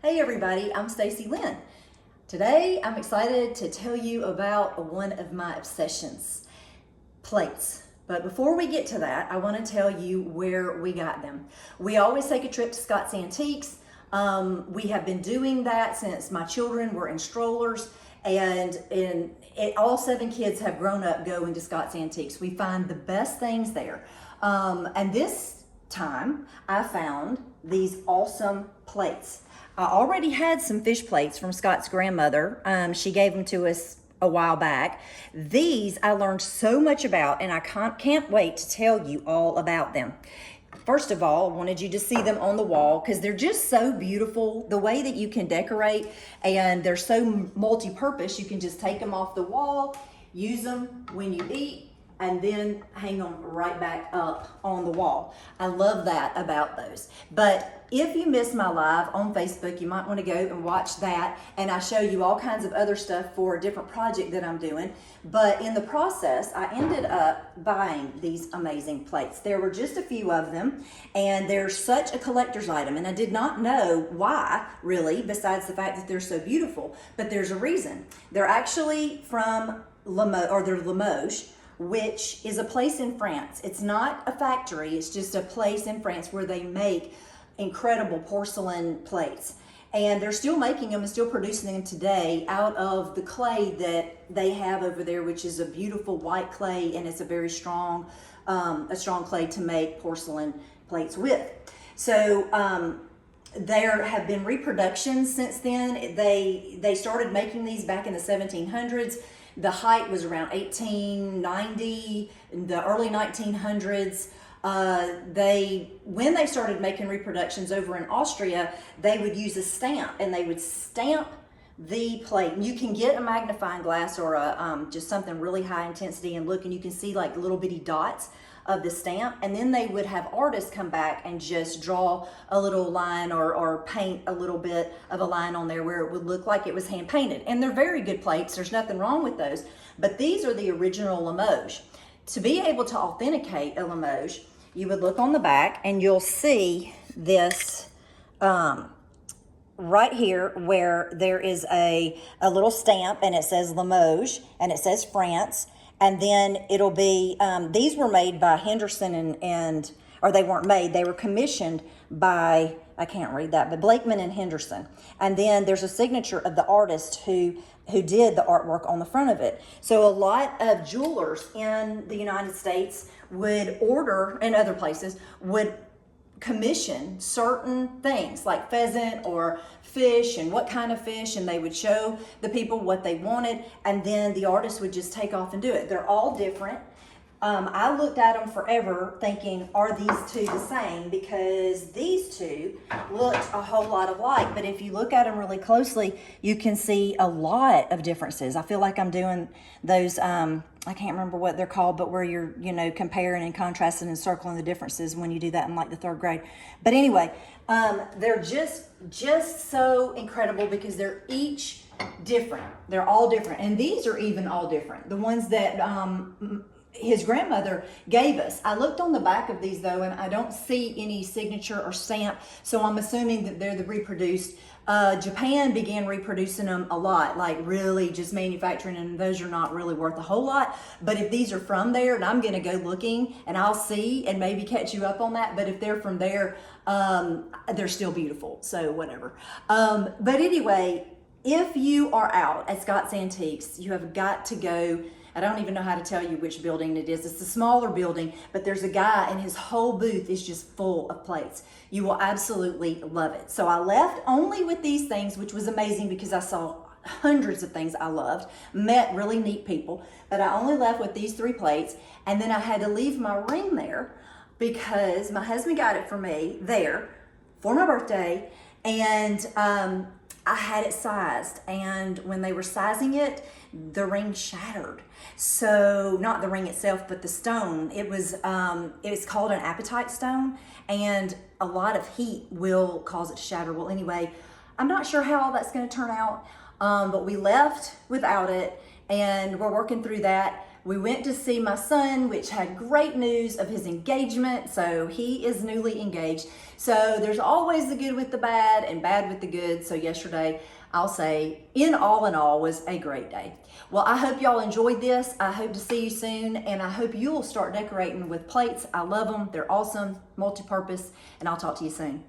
Hey everybody, I'm Stacy Lynn. Today I'm excited to tell you about one of my obsessions, plates. But before we get to that, I want to tell you where we got them. We always take a trip to Scott's Antiques. We have been doing that since my children were in strollers, and all 7 kids have grown up going to Scott's Antiques. We find the best things there. And this time I found these awesome plates. I already had some fish plates from Scott's grandmother. She gave them to us a while back. These I learned so much about, and I can't wait to tell you all about them. First of all, I wanted you to see them on the wall because they're just so beautiful. The way that you can decorate, and they're so multi-purpose. You can just take them off the wall, use them when you eat, and then hang them right back up on the wall. I love that about those. But if you missed my live on Facebook, you might want to go and watch that, and I show you all kinds of other stuff for a different project that I'm doing. But in the process, I ended up buying these amazing plates. There were just a few of them, and they're such a collector's item, and I did not know why, really, besides the fact that they're so beautiful, but there's a reason. They're actually from Limoges, which is a place in France. It's not a factory, it's just a place in France where they make incredible porcelain plates. And they're still making them and still producing them today out of the clay that they have over there, which is a beautiful white clay, and it's a very strong clay to make porcelain plates with. So there have been reproductions since then. They started making these back in the 1700s. The height was around 1890, in the early 1900s. When they started making reproductions over in Austria, they would use a stamp, and they would stamp the plate. You can get a magnifying glass or just something really high intensity and look, and you can see like little bitty dots of the stamp, and then they would have artists come back and just draw a little line or paint a little bit of a line on there where it would look like it was hand painted. And they're very good plates, there's nothing wrong with those, but these are the original Limoges. To be able to authenticate a Limoges, you would look on the back and you'll see this right here where there is a little stamp, and it says Limoges and it says France. And then it'll be, these were made by Henderson or they weren't made, they were commissioned by, I can't read that, but Blakeman and Henderson. And then there's a signature of the artist who did the artwork on the front of it. So a lot of jewelers in the United States would order, and other places, would commission certain things like pheasant or fish and what kind of fish, and they would show the people what they wanted, and then the artist would just take off and do it. They're all different. I looked at them forever thinking, are these two the same? Because these two looked a whole lot alike, but if you look at them really closely, you can see a lot of differences. I feel like I'm doing those, I can't remember what they're called, but where you're, comparing and contrasting and circling the differences when you do that in like the 3rd grade. But anyway, they're just so incredible because they're each different. They're all different. And these are even all different. The ones that his grandmother gave us. I looked on the back of these though, and I don't see any signature or stamp, so I'm assuming that they're the reproduced. Japan began reproducing them a lot, like really just manufacturing, and those are not really worth a whole lot. But if these are from there, and I'm gonna go looking and I'll see and maybe catch you up on that, but if they're from there, they're still beautiful, so whatever. But anyway, if you are out at Scott's Antiques, you have got to go. I don't even know how to tell you which building it is. It's a smaller building, but there's a guy and his whole booth is just full of plates. You will absolutely love it. So I left only with these things, which was amazing because I saw hundreds of things I loved, met really neat people, but I only left with these 3 plates, and then I had to leave my ring there because my husband got it for me there for my birthday, and I had it sized, and when they were sizing it, the ring shattered. So not the ring itself, but the stone. It was called an apatite stone, and a lot of heat will cause it to shatter. Well, anyway, I'm not sure how all that's going to turn out, but we left without it, and we're working through that. We went to see my son, which had great news of his engagement. So he is newly engaged. So there's always the good with the bad and bad with the good. So yesterday, I'll say, in all, was a great day. Well, I hope y'all enjoyed this. I hope to see you soon, and I hope you'll start decorating with plates. I love them. They're awesome, multi-purpose, and I'll talk to you soon.